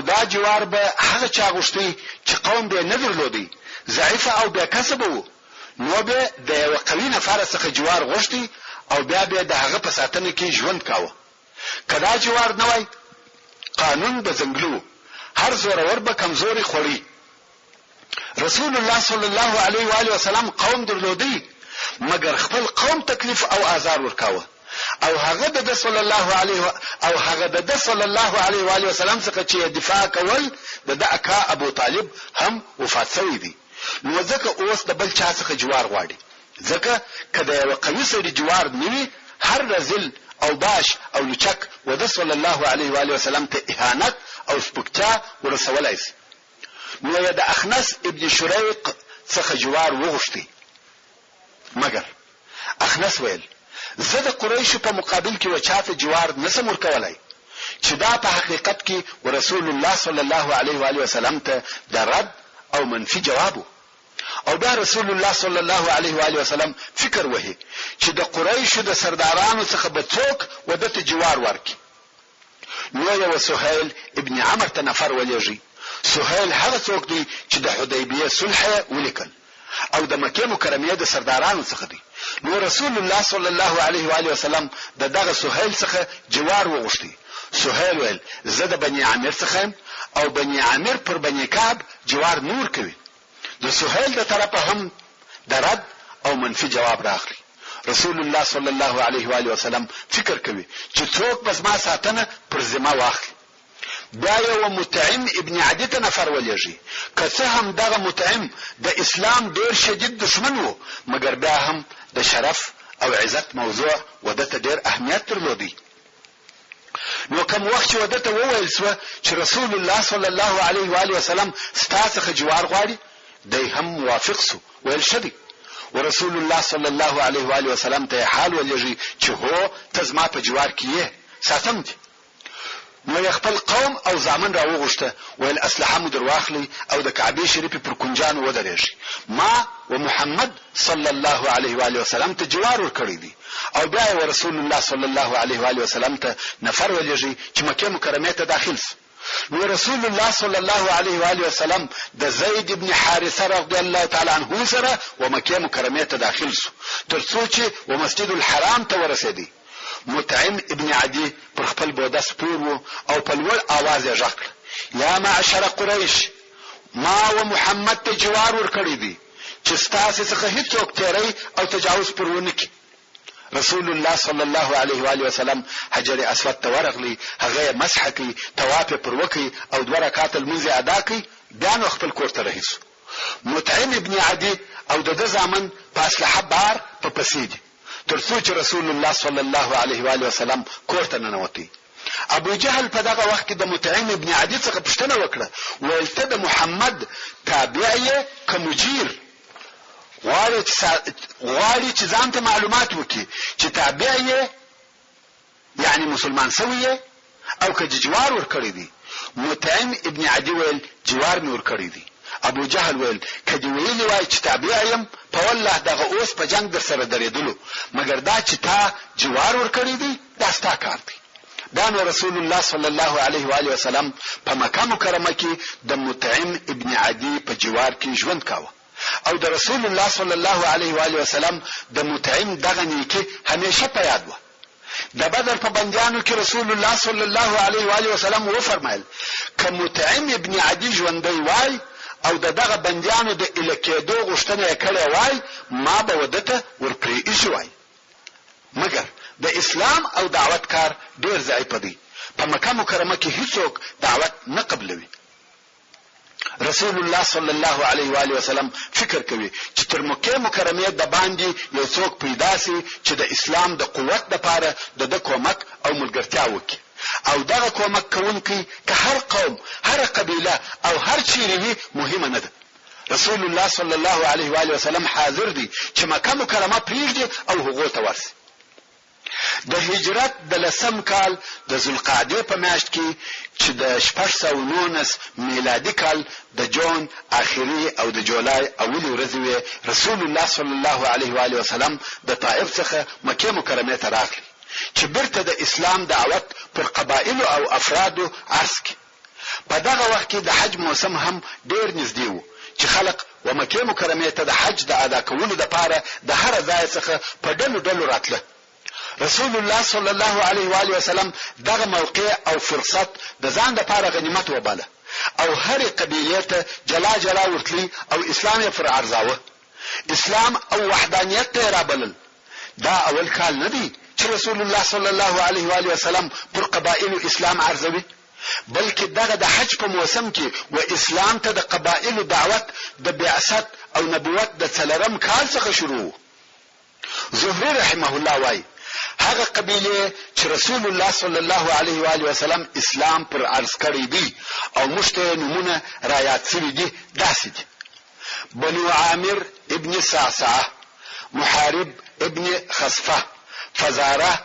دا جوار به هغه چا غوښتي چې قوم به نه درلودي، ضعیف او بې کسبه وو، نو به د یو قوي نفر څخه جوار غوښتي او بیا به د هغه په ساتنه کې ژوند کاوه. کدا جوار نه وای قانون به زنګلو، هر زورور به کمزوري خوري. رسول الله صلی الله علیه و آله وسلم قوم درلودي، مګر خپل قوم تکلیف او آزار ورکاوه، او هغه د صلی الله علیه و آله وسلم څخه چې دفاع کول د اکا ابو طالب هم وفات شوی دی. نو ځکه اوس د بل چا څخه جوار غواړي، ځکه کله یو قوي سړي جوار نیوي هر رزل او باش او لچک و د صلی الله علیه و آله وسلم ته اهانت او سپکتا ورسولای شي. نو د اخنس ابن شریق څخه جوار وغوښتي، مګر اخنس ویل زه د قریشو په مقابل کې وچاته جوار نسم ورکولای، چې دا په حقیقت کې رسول الله صلی الله علیه و آله وسلم ته د رد او منفي جواب. او بیا رسول الله صلی الله علیه و آله وسلم فکر وهي چې د قریشو د سردارانو څخه به څوک ودته جوار ورکي. نو یو سهیل ابن عمرو ته نفر ولېږي. سهیل هغه څوک دی چې د حدیبیه صلح ولیکل او د مکه مکرمه د سردارانو څخه دی. نو رسول الله صلی الله علیه و آله وسلم دغه سهیل څخه جوار وغوښتي. سهیل ویل زه د بنی عامر څخه او بنی عامر پر بنی کعب جوار نور کوي. د سهیل د طرفه هم د رد او منفي جواب راغلی. رسول الله صلی الله علیه و آله وسلم فکر کوي چې څوک بس ما ساتنه پر ذمہ واخلي. بیا یو مطعم ابن عدی ته نفر ولېږي. که څه هم دغه مطعم د اسلام ډیر شدید دشمن وو، مګر بیا هم د شرف او عزت موضوع ودته ډیر اهمیت درلودي. نو کوم وخت چې ودته وویل سو چې رسول الله صلی الله علیه و آله وسلم ستاسو جوار غواړي، دی هم موافق سو ویل شدی. ورسول الله صلی الله علیه و آله وسلم ته حال ولېږي چې هو ته زما په جوار کې یې ساتم دي. نو خپل قوم او زامن راوغشته ویل اسلحه مو درواخلی او د کعبه شریفه پر کنجانو ودرېږي. ما و محمد صلی الله علیه و آله وسلم ته جوار ورکړی دي. او بیا رسول الله صلی الله علیه و آله وسلم ته نفر ولېږي چې مکه مکرمه ته داخل شي. نو رسول الله صلی الله علیه و آله وسلم د زید ابن حارثه رضی الله تعالی عنه سره و مکه مکرمه ته داخل شو ترڅو چې و مسجد الحرام ته ورسېدی. مطعم ابن عدی پر خپل بوده سپور او په لوړ आवाज یې غږ کړ: یا معشر قریش، ما و محمد ته جوار ورکړی دی چې ستاسو څخه هیڅوک تیری او تجاوز پر ونه کړي. رسول الله صلی الله علیه و آله وسلم حجر اسود ته ورغلی، هغه مسح کړي، طواف پر وکړي او 2 رکعات المنځ ادا کړي. بیا نو خپل کور ته رهیسو. مطعم ابن عدی او د زامن په اسلحه بار په پسیدي ترڅو چې رسول الله صلی الله علیه و آله وسلم کور ته ننوتی. ابو جهل په دغه وخت کې د مطعم ابن عدی څخه پوښتنه وکړه، ویل ته د محمد تابع کمجیر غواړي چې ځان ته معلومات وکړي چې تابع یې یعنی مسلمان سوی او که جوار ورکړی دی. مطعم ابن عدی ویل جوار مې ورکړی دی. ابو جهل ویل کدی ویلی وای چې تابع یم په والله دغه اوس په جنگ در سره درېدلو، مګر دا چې تا جوار ورکړی دی دا ستا کار دی. دا نو رسول الله صلی الله علیه و آله وسلم په مکه مکرمه کې د مطعم ابن عدی په جوار کې ژوند کاوه او د رسول الله صلی الله علیه و آله وسلم د مطعم دغه نیکی همیشه په یاد و. د بدر په بندیانو کې رسول الله صلی الله علیه و آله وسلم و فرمایل که مطعم ابن عدی ژوندی وای او دغه بندیانو د الکیدو غوښتنه کړې وای، ما به ودته ورپرې ایښی وای. مګر د اسلام او دعوت کار ډیر ضعیف دی. په مکه مکرمه کې هیڅوک دعوت نه قبلوي. رسول الله صلی الله علیه و آله وسلم فکر کوي چې تر مکه مکرمه د باندې یو څوک پیدا شي چې د اسلام د قوت لپاره د کومک او ملګرتیا وکړي. او دغه کومک کوونکی که هر قوم، هر قبیله او هر چیرې مهمه نه ده. رسول الله صلی الله علیه و آله وسلم حاضر دی چې مکه مکرمه پریږدي او هغه ته ورسي. د هجرت د 10 کال د ذوالقعده په میاشت کې چې د 619 میلادي کال د جون اخري او د جولای اولی ورځې رسول الله صلی الله علیه و آله وسلم د طائف څخه مکه مکرمه ته راغلی چې برته د اسلام دعوت پر قبایل او افراد عرض کی. په دغه وخت کې د حج موسم هم ډېر نږدې و چې خلک و مکې مکرمې ته د حج د ادا کولو لپاره د هر ځای څخه په ډلو ډلو راتله. رسول الله صلی الله علیه و آله وسلم دغه موقع او فرصت د ځان لپاره غنیمت وباله او هر قبیله ته جلا جلا ورتلی او اسلام یې پر ارزاوه. اسلام او وحدانیت ته رابلل. دا اول کال نه دی چې رسول الله صلی الله علیه و آله وسلم پر قبایل اسلام ارزوي، بلکې دغه د حج په موسم کې و اسلام ته د قبایل دعوت د بعثت او نبوت د 4م کال څخه شروع. زهري رحمه الله وايي هغه قبیله چې رسول الله صلی الله علیه و آله وسلم اسلام پر عرض کړی دی او مشته نمونه را یاد شوي دي داسې دي: بنو عامر ابن صعصعه، محارب ابن خصفه، فزاره،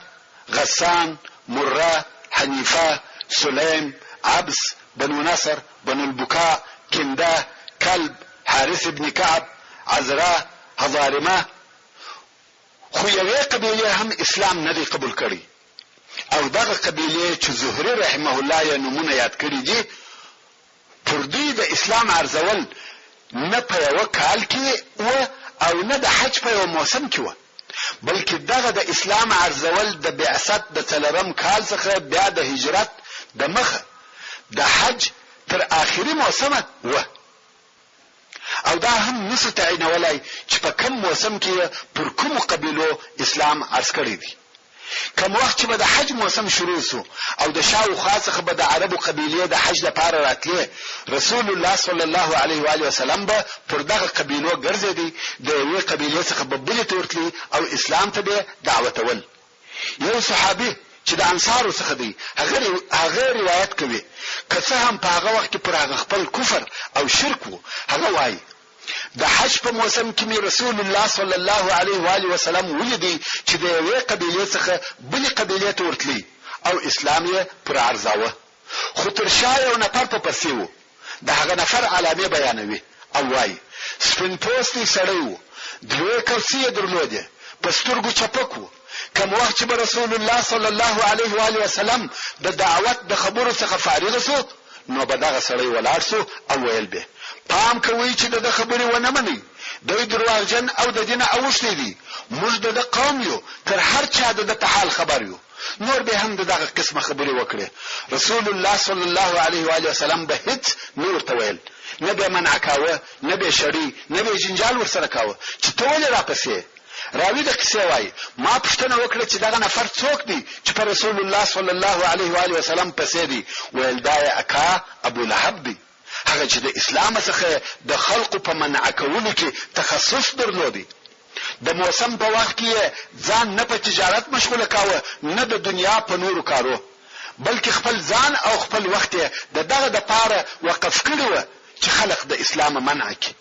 غسان، مره، حنیفه، سلیم، عبس، بنو نصر، بنو البكاء، کنده، کلب، حارث ابن کعب، عزرا، هضارمه. خو یوې قبیله هم اسلام نه دی قبول کړی او دغه قبیله چې زهري رحمه الله یې نمونه یاد کړی دي پر دوی د اسلام ارزول نه په یو کال کې و او نه د حج په یو موسم کې و، بلکې دغه د اسلام ارزول د بعثت د 4م کال څخه بیا د هجرت د مخه د حج تر آخري موسمه و. او دا هم نسو تعینولای چې په کوم موسم کې پر کوم قبیلو اسلام عرض کړی دی. کوم وخت چې به د حج موسم شروع سو او د شاوخوا څخه به د عربو قبیلې د حج لپاره راتلې، رسول الله صلی الله علیه و آله وسلم به پر دغه قبیلو ګرځېدی، د یوې قبیلې څخه به بلې ته ورتلی او اسلام ته به دعوتول. یو صحابي چې د انصارو څخه دی هغه روایت کوي که څه هم په هغه وخت کې پر هغه خپل کفر او شرک وو. هغه وایي د حج په موسم کې می رسول الله صلی الله علیه و آله وسلم ولیدي چې د یوې قبیلې څخه بلې قبیلې ته ورتلی او اسلام یې پر عرضاوه، خو تر شا یو نفر په پسې و. د هغه نفر علامې بیانوي او وایي سپین پوستی سړی و، 2 کوڅې درلودې، په سترګو چپک و. کوم وخت چې رسول الله صلی الله علیه و آله وسلم د دعوت د خبرو څخه فارغ شو نو به دغه سړی ولاړ شو او ویل به پام کوي چې د خبرې ونه مني، دوی درواغجن او د دین اوښتي دي، موږ د قوم یو، تر هر چا د حال خبر یو. نور به هم دغه قسمه خبرې وکړي. رسول الله صلی الله علیه و آله وسلم به هیڅ نور تویل نه به منع کاوه، نه به شړی، نه به جنجال ورسره کاوه چې ته ولې راپسې. راوی د کیسې وایي ما پوښتنه وکړه چې دغه نفر څوک دی چې پر رسول الله صلی الله علیه و آله وسلم پسې دی. ویل دا اکا ابو لهب دی، هغه چې د اسلام څخه د خلقو په منع کولو کې تخصص درلودي. د موسم په وخت کې ځان نه په تجارت مشغوله کاوه نه د دنیا په نورو کارو، بلکې خپل ځان او خپل وخت دغه د پاره وقف کړی و چې خلق د اسلام منع کړي.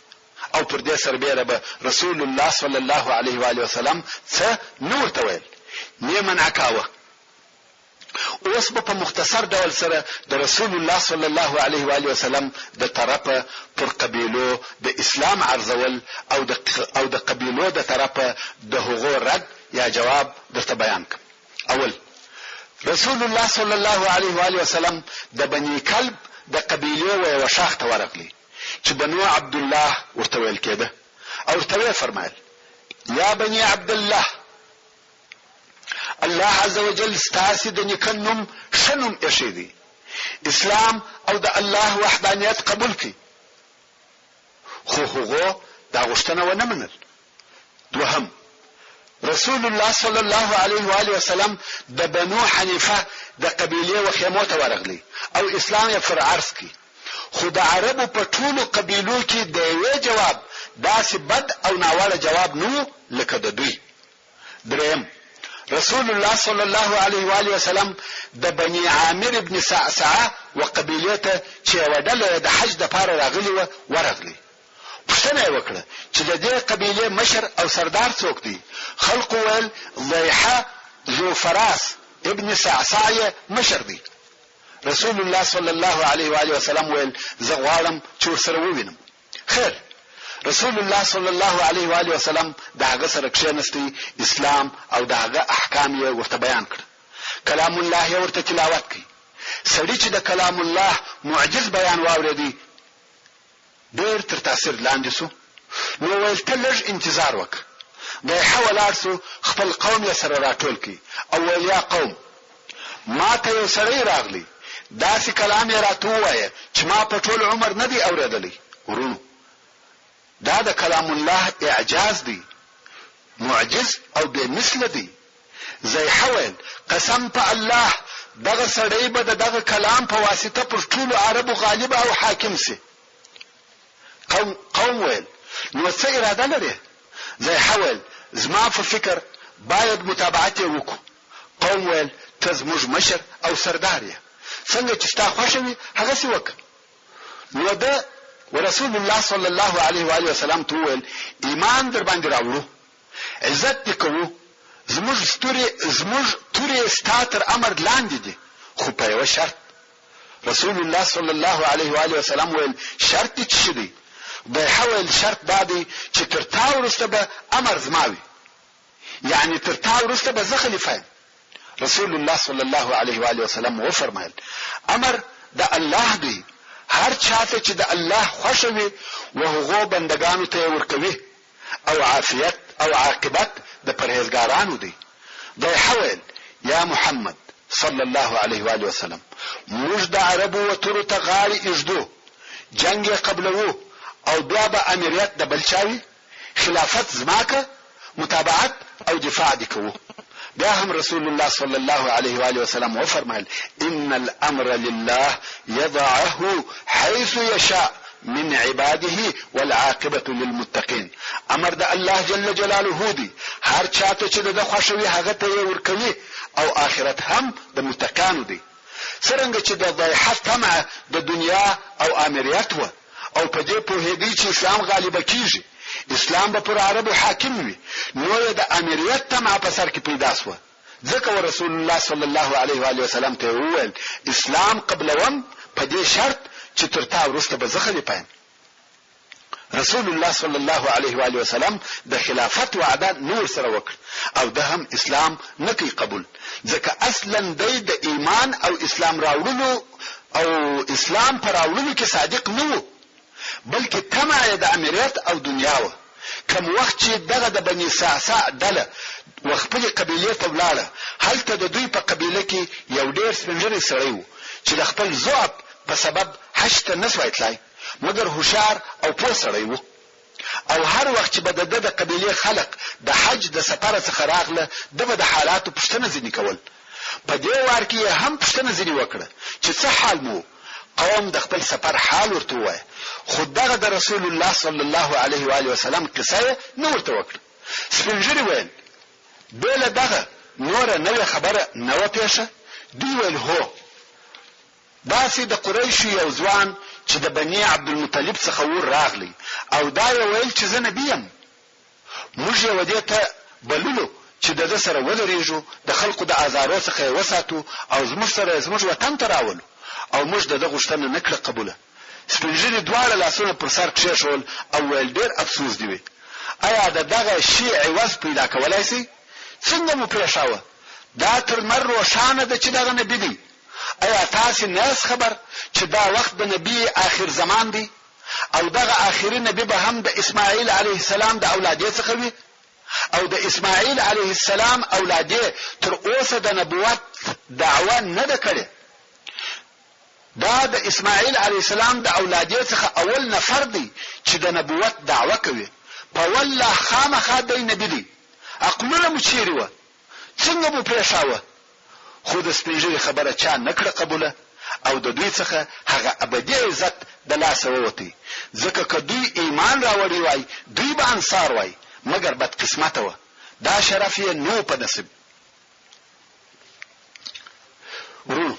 او پر دې سربېره به رسول الله صلی الله علیه و آله وسلم څه نور تویل نه منع کاوه. اوس په مختصر ډول سره د رسول الله صلی الله علیه و آله وسلم د طرفه پر قبیلو د اسلام عرضول او د قبیلو د طرفه د هغو رد یا جواب درته بیان کوم. اول، رسول الله صلی الله علیه و آله وسلم د بنی کلب د قبیلې و یو شاخ ته ورغلی چې بنو عبد الله ورته ویل کېده او ورته فرمایل یا بني عبد الله، الله عز وجل ستاسو د نکنم شنم اشیدي، اسلام او د الله وحدانیت قبول کی. خو هغه دا غوښتنه ونه منل. دوهم، رسول الله صلی الله علیه و آله وسلم د بنو حنیفه د قبیله و خیمو ته ورغلی او اسلام یې پر عرض کی. خو د عربو په ټولو قبیلو کې د یوه جواب داسې بد او ناوړه جواب نو لکه د دوی. دریم، رسول الله صلی الله علیه و آله وسلم د بنی عامر ابن صعصعه و قبیلته چې ودله د حج د پاره راغلی و ورغلی. پښتنه وکړه چې د دې قبیله مشر او سردار څوک دی؟ خلق ویل ضیحه ذو فراس ابن صعصعه مشر دی. رسول الله صلی الله علیه و آله وسلم ویل زه غواړم چې ورسره ووینم. خیر، رسول الله صلی الله علیه و آله وسلم داغه سره کښینستی، اسلام او داغه احکام یې ورته بیان کړ. کلام الله یې ورته تلاوت کړ. سړی چې د کلام الله معجز بیان واورېدی ډېر تر تاثیر لاندې سو. نو ویل ته لږ انتظار وکړه. ضیحه ولاړ سو، خپل قوم یې سره راټول کړي او ویل یا قوم ما ته یو سړی راغلی، داسې کلام یې راته ووایه چې ما په ټول عمر نه دی اورېدلی. ورونو دا د کلام الله اعجاز دی، معجز او بے مثله دی. ضیحه ویل قسم په الله دغه سړی به دغه کلام په واسطه پر ټولو عربو غالب او حاکم سي. قوم ویل نو څه اراده لري؟ ضیحه ویل زما په فکر باید متابعت وکړو. قوم ویل ته زموږ مشر او سردار یې، څنګه چې ستا خوښه وي هغسې وکړه. نو ده ورسول الله صلی الله علیه و آله وسلم ته وویل ایمان در باندې راوړو، عزت دې کوو، زموږ تورې ستا تر امر لاندې دي، خو په یوه شرط. رسول الله صلی الله علیه و آله وسلم ویل شرط دې څه دی؟ ضیحه ویل شرط دا دی چې تر تا وروسته به امر زما وي، یعنی تر تا وروسته به زه خلیفه یم. رسول الله صلی الله علیه و آله وسلم وفرمایل امر د الله دی، هر چاته چې د الله خوښه وي و هغو بندگانو ته ورکوي، او عافیت او عاقبت د پرهیزګارانو دی. ضیحه ویل یا محمد صلی الله علیه و آله وسلم موږ د عربو وترو ته غاړې ایږدو، جنگ یې قبلوو او بیا به امریت د بل چا وي، خلافت زما که، متابعت او دفاع دې کوو. بیا هم رسول الله صلی الله علیه و آله وسلم وفرمایل ان الامر لله يضعه حيث يشاء من عباده والعاقبه للمتقين. امر د الله جل جلاله دی، هر چاته چې د خوښه وي هغه ته یې ورکوي، او آخرت هم د متقانو دی. څرنګه چې د ضیحه طمع د دنیا او امریت و او په دې پوهېدی چې اسلام غالبه کیږي، اسلام به پر عربو حاکم وي، نو یې د امریت طمع په سر کې پیدا سوه. ځکه رسول الله صلی الله علیه و آله وسلم ته وویل اسلام قبلوم په دې شرط چې تر تا وروسته به زه خلیفه یم. رسول الله صلی الله علیه و آله وسلم د خلافت وعده نور سره وکړ، او ده هم اسلام نه کوي قبول، ځکه اصلا دی د ایمان او اسلام راوړلو او اسلام پر راوړلو کې صادق نه و، بلکې طمع د امریت او دنیا و. کوم وخت چې دغه د بني سعسع ډله و خپلې قبیلې ته ولاړه، هلته د دوی په قبیله کې یو ډېر سپین ږیری سړی و چې د خپل ضعف په سبب حج ته نه سوای تلای، مګر هوښیار او پوه سړی و. او هر وخت چې به د ده د قبیلې خلق د حج د سفره څخه راغله، ده به د حالاتو پوښتنه ځینې کول. په دې وار کې یې هم پوښتنه ځینې وکړه چې څه حال مو؟ قوم د خپل سفر حال ورته ووایه، خو دغه د رسول الله صلی الله علیه و آله وسلم قصه نه ورته وکړه. سپین ږیري ویل بېله دغه نوره نوې خبره نه وه پیښه؟ دوی ویل هو، داسې د قریشو یو ځوان چې د بني عبدالمطلب څخه ور راغلی، او دا یې ویل چې زه نبي یم. موږ یې ودې ته بللو چې د ده سره ودرېږو، د خلقو د ازارو څخه یې وساتو، او زموږ سره زموږ وطن ته راولو، او موږ د ده غوښتنه نه کړه قبوله. سپین ږیري دواړه لاسونه پر سر کښېښول او ویل ډېر افسوس دی وي، آیا د دغه شي عوض پیدا کولی سئ؟ څنګه مو پرېښاوه؟ دا تر لمر روښانه ده چې دغه نبي دی. آیا تاسې نه یاست خبر چې دا وخت د نبي آخر زمان دی، او دغه آخري نبي به هم د اسماعیل علیه السلام د اولادې څخه وي، او د اسماعیل علیه السلام اولادې تر اوسه د نبوت دعوه نه ده کړې. دا د اسماعیل علیه السلام د اولادې څخه اول نفر دی چې د نبوت دعوه کوي، په والله خامخا دی نبي دی. عقلونه مو چیرې وه؟ څنګه مو پرېښاوه؟ خو د سپین ږیري خبره چا نه کړه قبوله، او د دوی څخه هغه ابدي عزت د لاسه ووتی، ځکه که دوی ایمان راوړی وای دوی به انصار وای، مګر بدقسمته وه، دا شرف یې نه په نصیب. ورونو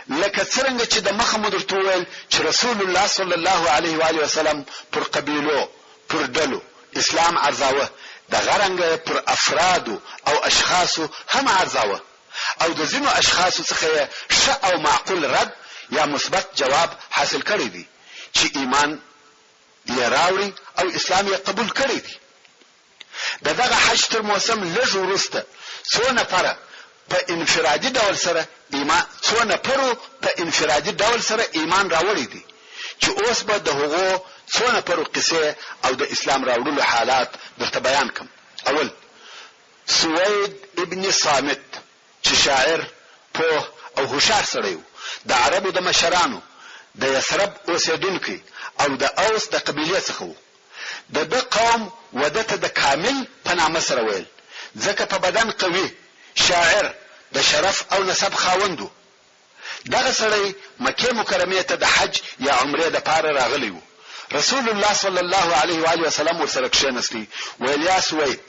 لکه څرنګه چې د مخه مو درته وویل چې رسول الله صلی الله علیه و آله وسلم پر قبیلو پر ډلو اسلام ارزاوه، دغه رنګه پر افرادو او اشخاصو هم ارزاوه، او د ځینو اشخاصو څخه یې ښه او معقول رد یا مثبت جواب حاصل کړی دی چې ایمان یې راوړي او اسلام یې قبول کړی دی. د دغه حج تر موسم لږ وروسته څو نفره په انفرادي ډول سره ایمان څو نفرو په انفرادي ډول سره ایمان راوړی دي چې اوس به د هغو څو نفرو قصې او د اسلام راوړلو حالات درته بیان کوم. اول سوید ابن صامت چې شاعر پوه او هوښیار سړی و، د عربو د مشرانو د یثرب اوسیدونکی او د اوس د قبیلې څخه و. د قوم ودته د کامل په نامه سره ویل ځکه په بدن قوي، شاعر، د شرف او نسب خاوندو. دغه سړی مکه مکرمه ته د حج یا عمره د پاره راغلی و. رسول الله صلی الله علیه و آله وسلم ورسره کښینستی ویل یا سوید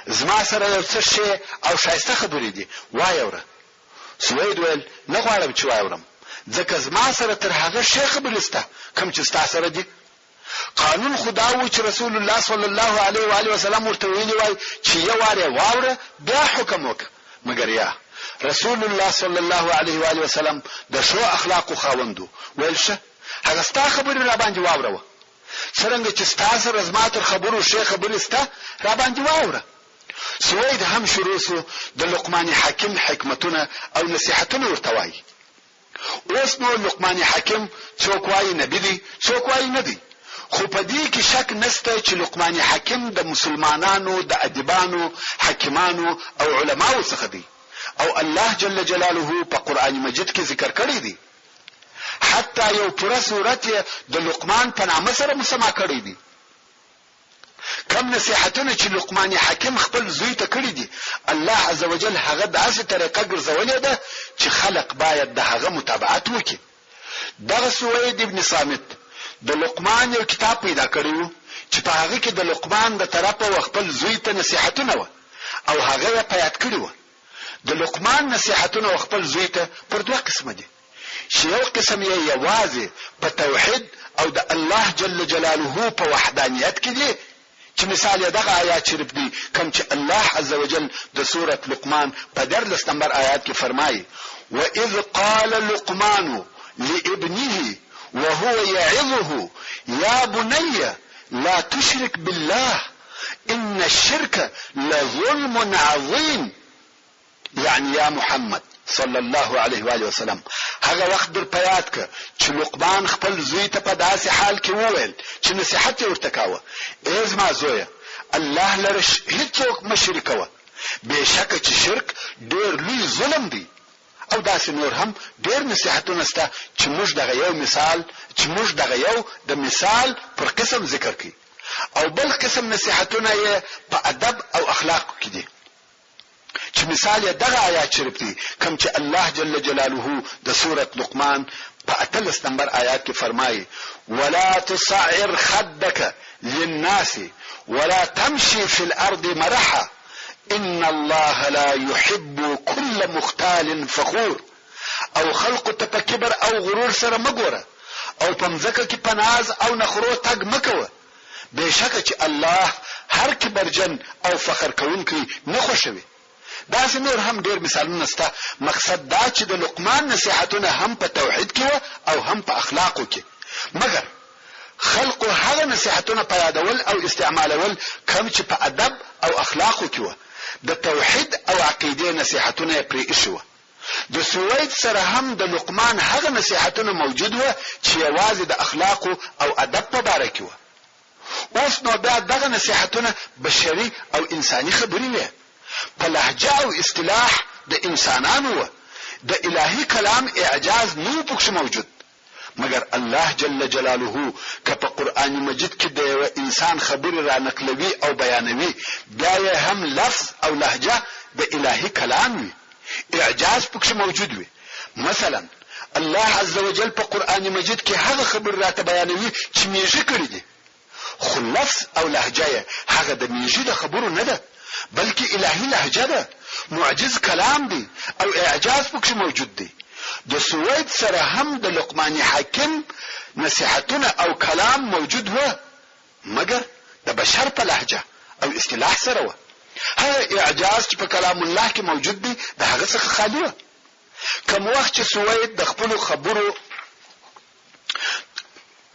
زما سره یو څه شی او شایسته خبرې دي وای اوره. سوید ویل نه غواړم چې واورم ځکه زما سره تر هغه شی خبرې سته کوم چې ستا سره دي. قانون خدا و چې رسول الله صلی الله علیه و آله وسلم ورته ویلي وای چې یو واره واوره بیا حکم وکړه. مګر یا رسول الله صلی الله علیه و آله وسلم د شو اخلاق خاوندو ویل شه هغه ستا خبرې را باندې واوره څنګه چې ستا سره زما تر خبرو شی خبرې سته را باندې واوره. سوید هم شروع سو د لقمان حکیم حکمتونه او نصيحتونه ورته وایي. اوس نو لقمان حکیم څوک وایي نبی دی څوک وایي نه دی، خو په دې کې شک نشته چې لقمان حکیم د مسلمانانو د ادیبانو حکیمانو او علماو څخه دی او الله جل جلاله په قران مجید کې ذکر کړی دی. حتی یو پوره سورته د لقمان په نامه سره مسما کړی دی. کم نصيحتونه چې لقمان حکیم خپل زوی ته کړی دي الله عزوجل هغه داسې طریقه ګرځولې ده چې خلق باید د هغه متابعت وکړي. دغه سوید ابن صامت د لقمان یو کتاب پیدا کړی چې په هغه کې د لقمان د طرفه خپل زوی ته نصيحتونه و او هغه په یاد کړی و. د لقمان نصيحتونه خپل زوی ته پر دوه قسمه دي. یو قسم یې یوازې په توحید او د الله جل جلاله په وحدانیت کې دي چې مثال یې دغه آیات شریف دي کوم چې الله عزوجل د سوره لقمان په 13 نمبر آیات کې فرمایي وَإِذْ قَالَ لُقْمَانُ لِابْنِهِ وهو يعظه يا بني لا تشرك بالله إن الشرك لظلم عظيم. يعني يا محمد صلی الله علیه و آله وسلم هغه وخت در پیاد ک چې لقمان خپل زوی ته په داسې حال کې وویل چې نصيحت ورته کاوه ایز ما زویا الله لره هیڅوک مشرکوه بهشکه چې شرک ډېر لوی ظلم دی. او داسې نور هم ډېر نصيحتونه سته چې موږ دغه یو د مثال پر قسم ذکر کړي او بل قسم نصيحتونه یې په ادب او اخلاق کې دي چې مثال یې دغه آیات شریف دي کوم چې الله جل جلاله د سوره لقمان په 13 نمبر آیات کې فرمایي ولا تصعر خدك للناس ولا تمشي في الارض مرحا ان الله لا يحب كل مختال فخور. او خلق ته په کبر او غرور سره مګوره او په مځکه کې پناز او نخرو تګ مکوه بهشکه چې الله هر کبرجن او فخر کوونکی نه خوښوي. داسې نور هم ډېر مثالونه سته. مقصد دا چې د لقمان نصيحتونه هم په توحید کې او هم په اخلاقو کې، مګر خلقو هغه نصيحتونه په یادول او استعمالول کوم چې په ادب او اخلاقو کې و. د توحید او عقیده نصيحتونه پرې ایښو. د سوید سره هم د لقمان هغه نصيحتونه موجود و چې یوازې د اخلاقو او ادب په باره کې و. اوس نو بیا دغه نصيحتونه بشري او انساني خبرې وي په لهجه او اصطلاح د انسانانو و. د الهي کلام اعجاز نو پکښ موجود، مگر الله جل جلاله که په قران مجید کې د یو انسان خبر را نقلوي او بیانوي بیا هم لفظ او لهجه د الهي کلام وي، اعجاز پکښ موجود وي. مثلا الله عز وجل په قران مجید کې هغه خبر راته بیانوي چې میږي کړی دي، خو لفظ او لهجه هغه د میږي د خبرو نه ده بلکې الهي لهجه ده، معجز کلام دی او اعجاز پکښ موجود دی. د سوید سره هم د لقمان حکیم نصيحتونه او کلام موجود و، مګر د بشر په لهجه او اصطلاح سره و. هغه اعجاز چې په کلام الله کې موجود دی د هغه څخه خالی و. کوم وخت چې سوید د خپل خبرو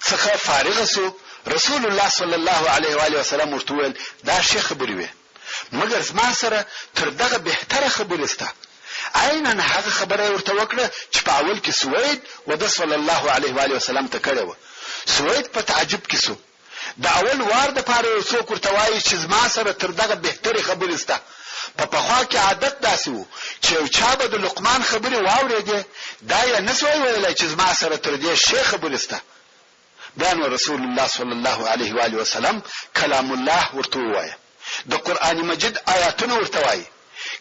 څخه فارغ سو رسول الله صلی الله علیه و آله وسلم ورته ویل دا شی خبرې وي، مګر زما سره تر دغه بهتره خبرې سته. عیناً هغه خبره ورته وکړه چې په اول کې سوید وده صلی الله علیه و آله وسلم ته کړې و. سوید په تعجب کې سو. د اول وار د پاره یو څوک ورته وایي چې زما سره تر دغه بهتري خبرې سته. په پخوا کې عادت داسې و چې یو چا به د لقمان خبرې واورېدې دا یې نه سوی ویلی چې زما سره تر دې ښې خبرې سته. بیا نو رسول الله صلی الله علیه و آله وسلم کلام الله ورته ووایه. د قرآن مجید آیاتونه ورته وایي.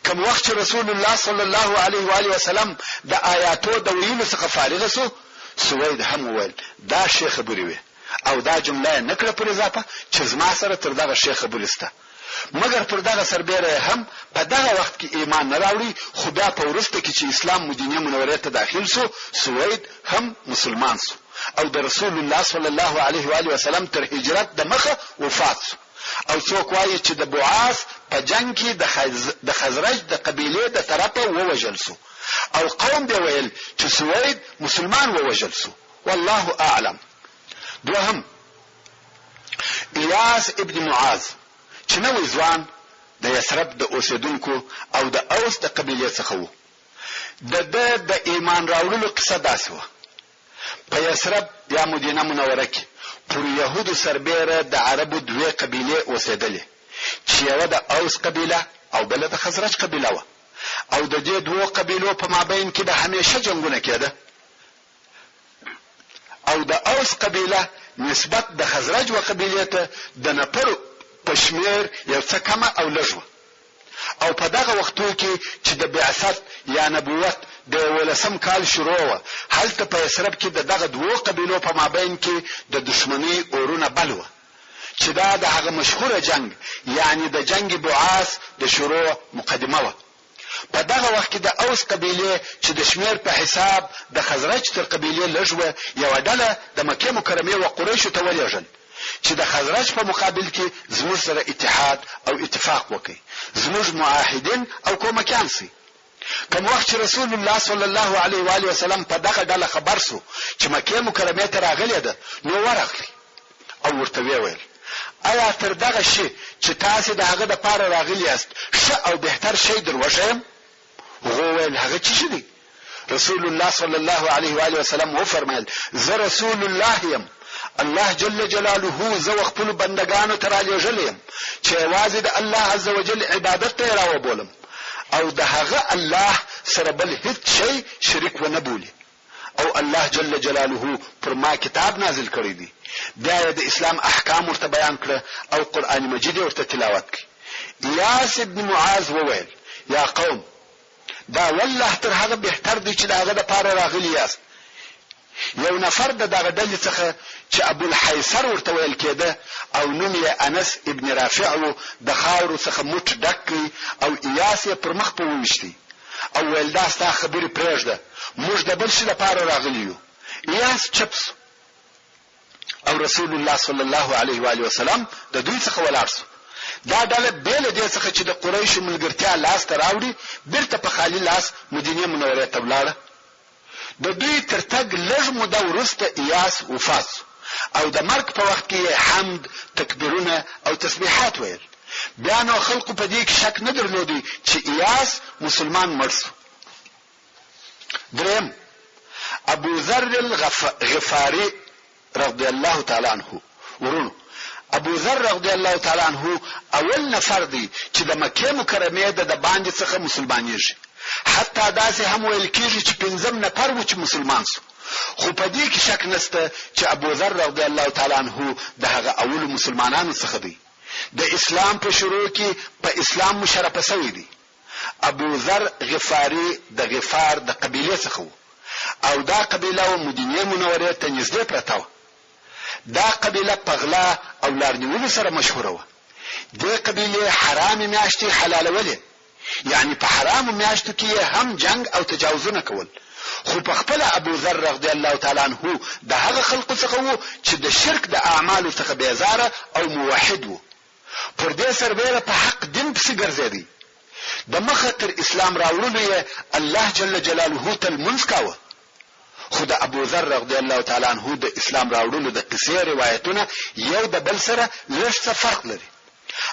کوم وخت چې رسول الله صلی الله علیه و آله وسلم د آیاتو د ویلو څخه فارغ سو، سوید هم وویل دا ښې خبرې وې او دا جمله یې نه کړه پر اضافه چې زما سره تر دغه ښې خبرې سته. مګر پر دغه سربیره هم په دغه وخت کې ایمان نه راوړي، خو بیا په وروسته کې چې اسلام مدینه منورې ته داخل سو، سوید هم مسلمان سو او د رسول الله صلی الله علیه و آله وسلم تر هجرت د مخه وفات سو. او څوک وایي چې د بعاث په جنگ کې د خزرج د قبیلې د طرفه ووجل سو او قوم دی ویل چې سوید مسلمان ووجل سو. والله اعلم. دوهم الیاس ابن معاذ چې نوې ځوان د یثرب د اوسیدونکو او د اوس د قبیلې څخه و. د ایمان راوړلو قصه داسې وه. په یثرب یا مدینه منوره کې پر یهودو سربیره د عربو دوې قبیلې اوسېدلې چې یوه د اوس قبیله او بله د خزرج قبیله وه او د دې دوو قبیلو په مابین کې به همیشه جنګونه کېده او د اوس قبیله نسبت د خزرج و قبیلې ته د نفرو په شمیر یو څه کمه او لږ وه. او په دغه وختو کې چې د بعثت یا نبوت د 11 کال شروع وه، هلته په یثرب کې د دغه دوو قبیلو په مابین کې د دشمنی اورونه بل وه چې دا د هغه مشهوره جنگ یعنی د جنگ بعاث د شروع مقدمه وه. په دغه وخت کې د اوس قبیلې چې د شمیر په حساب د خزرج تر قبیلې لږ وه، یوه ډله د مکې مکرمې و قریشو ته ولېږل چې د خزرج په مقابل کې زموږ سره اتحاد او اتفاق وکړي، زموږ معاهدین او کومکیان سي. کوم وخت چې رسول الله صلی الله علیه و آله وسلم په دغه ډله خبر سو چې مکې مکرمې ته راغلی ده، نو ورغلی او ورته ویل آیا تر دغه شي چې تاسو د هغه د پاره راغلی یاست ښه او بهتر شی در وښیم؟ هغه ویل هغه څه شي دی؟ رسول الله صلی الله علیه و آله وسلم وفرمایل زه رسول الله یم، الله جل جلاله زه خپل بندگانو ته رالیږلی یم چې یوازې د الله عز وجل عبادت ته راوبولم او د هغه الله سره بل هیڅ شی شریک ونه بولي او الله جل جلاله پر ما کتاب نازل کړی دی. بیا د اسلام احکام ورته بیان کړه او قرآن مجید ورته تلاوت کړ. الیاس ابن معاذ وویل یا قوم دا والله تر هغه بهتر دی چې دغه د پاره راغلی یاست. یو نفر د دغه ډلې څخه چې ابو الحیثر ورته ویل کېده او نوم یې انس ابن رافع و، د خاورو څخه موټ ډک کړي او ایاس یې پر مخ په وویشتي او ویل دا ستا خبرې پرېږده، موږ د بل شي لپاره راغلي یو. ایاس چپ سو او رسول الله صلی الله علیه و آله وسلم د دوی څخه ولاړ سو. دا ډله بې له دې څخه چې د قریشو ملګرتیا لاس ته راوړي بیرته په خالي لاس مدینې منورې ته ولاړه. د دوی تر تګ لږ موده وروسته ایاس وفات سو او د مرګ په وخت کې حمد، تکبیرونه او تسبیحات ویل. بیا نو خلقو په دې کې شک نه درلودی چې ایاس مسلمان مړ سو. دریم ابو ذر الغفاری رضی الله تعالی عنه ورونو. ابو ذر رضی الله تعالی عنه اول نفر دی چې د مکې مکرمې د باندې څخه مسلمانېږي. حتی داسې هم ویل کېږي چې 5 نفر و چې مسلمان سو. خو په دې کې شک نشته چې ابو ذر رضی الله تعالی عنه د هغه اول مسلمانانو څخه دی. د اسلام په شروع کې په اسلام مشرف شوی دی. ابو ذر غفاری د غفار د قبیله څخه و او دا قبیله مدینه منورې ته نږدې پرته و. دا قبیله په غلا او لارنیولو سره مشهوره و. دې قبیله حرام میاشتې حلالولې، یعنی په حرام میاشتو کې هم جنگ او تجاوزونه کول. خو په خپل ابو ذر رضی الله تعالی عنه د هغه خلق څخه وو چې د شرک د اعمالو څخه بیزاره او موحد وو. پر دې سربیره په حق دین پسې ګرځېدی. د مخه تر اسلام راوړلو یې الله جل جلاله ته لمونځ کاوه. خو د ابو ذر رضی الله تعالی عنه د اسلام راوړلو د قصې روایتونه یو د بل سره لږ څه فرق لري.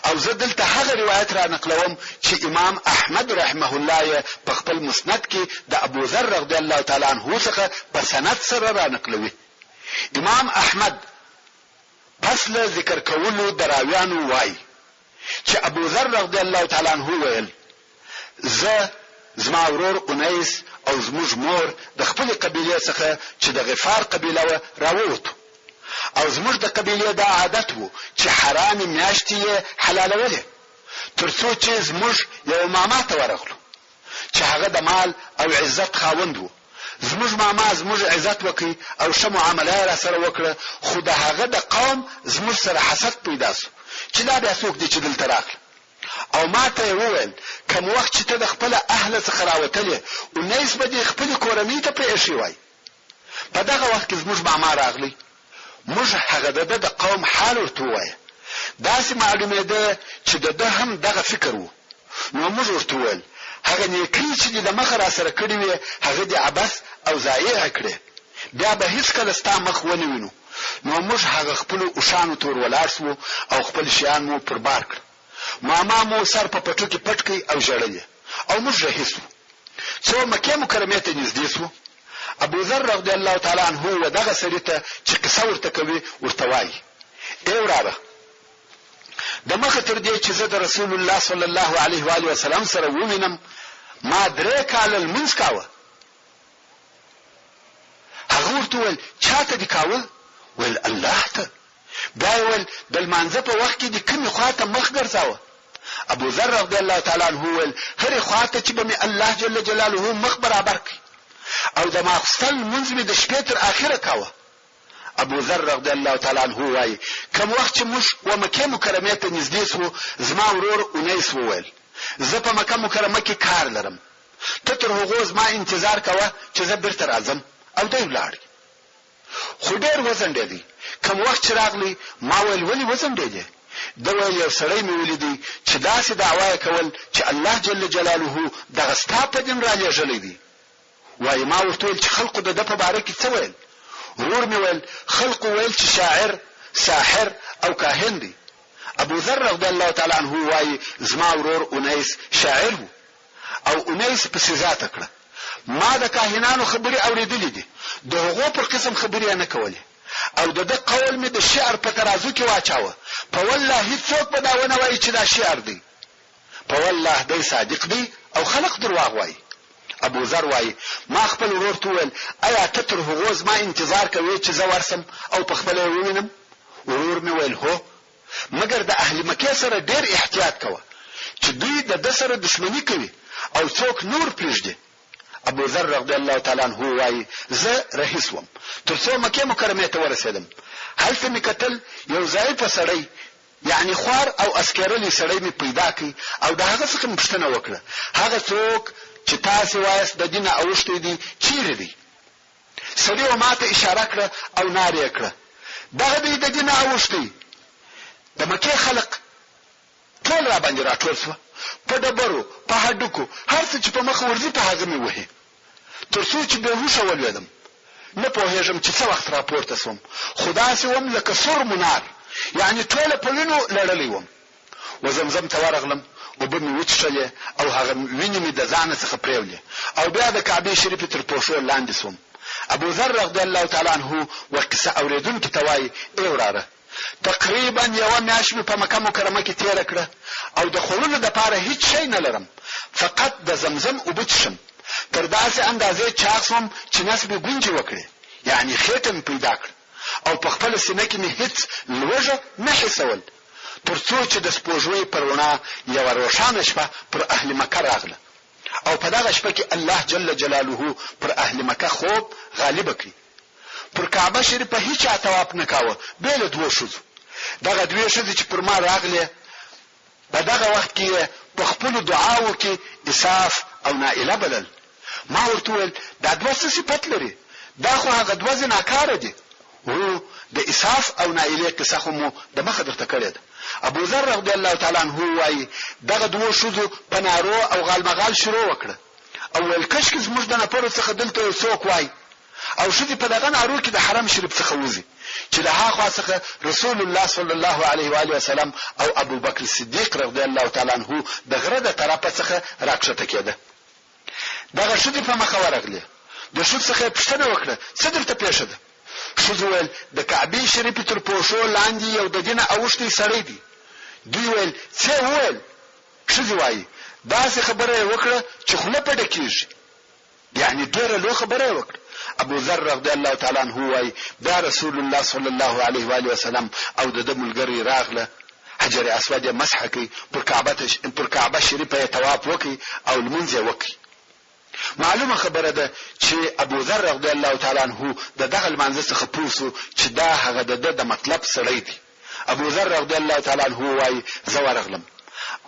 او زه دلته هغه روایت را نقلوم چې امام احمد رحمه الله په خپل مسند کې د ابو ذر رضی الله تعالی عنہ څخه په سند سره را نقلوي. امام احمد پس له ذکر کولو دراویانو وایي چې ابو ذر رضی الله تعالی عنہ ویل زما ورور انیس او زموږ مور د خپل قبیله څخه چې د غفار قبیله راووتو او زموږ د قبیله د عادت وو چې حرام میاشتې حلالولې ترڅو چې زموږ یو ماما ته ورغلو چې هغه د مال او عزت خاوند وو. زموږ ماما زموږ عزت وکي او ښه معامله را سره وکړه، خو د هغه د قوم زموږ سره حسد پیدا شو چې دا بیا څوک دی چې دلته راغله. او ما ته وویل کوم وخت چې ته د خپل اهل څخه راوتلې او نیس به دې خپل کورنۍ ته پېښې وای. په دغه وخت کې زموږ ماما راغلی، موږ هغه د قوم حال ورته وایه. داسې معلومه ده چې ده هم دغه فکر وو. نو موږ ورته وویل هغه نیکي چې د مخ را سره کړی وي هغه د عبث او ضایع کړي، بیا به هیڅ کله ستا مخ ونه وینو. نو موږ هغه خپل اوشانو تور ولاړ سو او خپل شیان مو پر بار کړ. ماما مو سر په پټو کې پټ کړي او ژړل او موږ رهیسو. څو مکه مکرمه ته نږدې سو. ابو ذر رضی الله تعالی عنہ ودغه سړي ته چې قصه ورته کوي ورته وایي ای وراره د مخه تر دې چې زه د رسول الله صلی الله علیه و آله وسلم سره ومنم ما درې کاله المنځ کاوه. هغه ورته ویل چاته دې کاوه؟ ویل الله ته. بیا ویل د لمانځه په وخت کې دې کومې خواته مخ ګرځاوه؟ ابو ذر رضی الله تعالی عنہ ویل هرې خواته چې به مې الله جل جلاله مخ برابر کړي او د ماخستن منځ می د شپې تر اخره کاوه. ابو ذر رضی الله تعالی عنہ وایي کوم وخت چې موږ و مکه مکرمه ته نږدې سو زما ورور انیس وویل زه په مکه مکرمه کې کار لرم، ته تر هغه زما انتظار کوه چې زه بیرته راځم. او دی ولاړ. خو ډېر وزندېدی. کوم وخت چې راغلی ما ویل ولې وزندېدی؟ دا ویل یو سړی مې ولیدی چې داسې دعوا کول چې الله جل جلاله دغه ستا په دین را لېږلی دی. وای ما ورته ویل چې خلقو د په باره کې څه ویل؟ ورور مې ویل خلقو ویل چې شاعر، ساحر او کاهن دی. ابو ذر رضی الله تعالی عنہ وای زما ورور انیس شاعر وو او انیس په سزا تکړه. ما د کاهنانو خبرې اوریدلې دي، د هغو پر قسم خبرې نه کولې او د قول مې د شعر په ترازو کې واچاوه. په والله هیڅوک به دا ونه وایي چې دا شعر دی. په والله دی صادق دی او خلق درواغ وایي. ابو ذر وایي ما خپل ورور ته ویل آیا ته تر هغه زما انتظار کوي چې زه ورسم او په خپل ووینم؟ ورور مې ویل هو، مګر د اهل مکه سره ډېر احتیاط کوه چې دوی د سره دښمنی کوي او څوک نور پرېږدي. ابو ذر رضی الله تعالی عنہ وایي زه رهیس وم ترڅو مکه مکرمه ته ورسېدم. هلته مې کتل یو ضعیف سړی یعنی خوار او اسکرلی سړی مې پیدا کړ او د هغه څخه مې پوښتنه وکړه هغه څوک چې تاسو وایست د دین اوښتې دي چیرې دی؟ سړی و ماته اشاره کړه او ناره کړه دغه دی د دین اوښتې. د مکه خلق ټول را باندې راټول شو، په ډبرو په هډوکو هر څه چې په مخ ورځي په هغه مې وهي ترڅو چې بهوشه ولوېدم. نه پوهېږم چې څه وخت راپورته شوم، خو داسې وم لکه سور منار، یعنی ټوله په وینو لړلی وم. وزمزم ته ورغلم، اوبه مې وچښلې او هغه وینې مې د ځانه څخه پرېولې او بیا د کعبې شریفې تر پوښو لاندې شوم. ابو ذر رضی الله تعالی عنہ وقصه اوریدونکي ته وایي ای وراره تقریبا یوه میاشت مې په مکه مکرمه کې تېره کړه او د خوړلو دپاره هیڅ شی نه لرم، فقط د زمزم اوبه څښم. تر داسې اندازې چاق شوم چې نس مې ګونجې وکړې، یعنی خېټه مې پیدا کړه او په خپله سینه کې مې هیڅ لوږه نه حسول ترڅو چې د سپوږمۍ پر رڼا یوه روښانه شپه پر اهل مکه راغله او په دغه شپه کې الله جل جلاله پر اهل مکه خوب غالبه کړي. پر کعبه شریفه هیچا طواف نه کاوه بې له دوو ښځو. دغه دوې ښځې چې پر ما راغلې په دغه وخت کې په خپلو دعاوو کې اساف او نائله بلل. ما ورته وویل دا دوه څه صفت لري؟ دا خو هغه دوه زناکاره دي. هو د اساف او نائله قصه خو مو د مخه درته کړې ده. ابو ذر رضی الله تعالی عنہ وایي دغه دوه ښځو په نارو او غالمغال شروع وکړه او ویل کشکې زموږ د نفرو څخه دلته یو څوک وای او شدي په دغه نارو کې د حرم شریف څخه وځي چې له هغه څخه رسول الله صلی الله علیه و آله وسلم او ابو بکر صدیق رضی الله تعالی عنہ د غره د طرفه څخه راکښته کېده. دغه شدي په مخه ورغله. د شود څخه پښتنه وکړه څه درته پېښه ده؟ شود ویل د کعبه شریف تر پوښو لاندې یو د دینه اوښتي سړی دی. دوی ویل څه ویل؟ شود وایي داسې خبره وکړه چې خوله پټه کیږي. یعنی ډېره لوی خبره وکړه. ابو ذر رضی الله تعالی عنہ وایي دا رسول الله صلی الله علیه و آله وسلم او د ملګری راغله حجر اسود مسح کوي پر کعبه شریفه طواف وکي او لمونځ وکي. معلومه خبره ده چې ابو ذر رضی الله تعالی عنہ دغه المنځ څخه پوښتنه چې دا هغه د مطلب سړی دی. ابو ذر رضی الله تعالی عنہ وایي زه ورغلم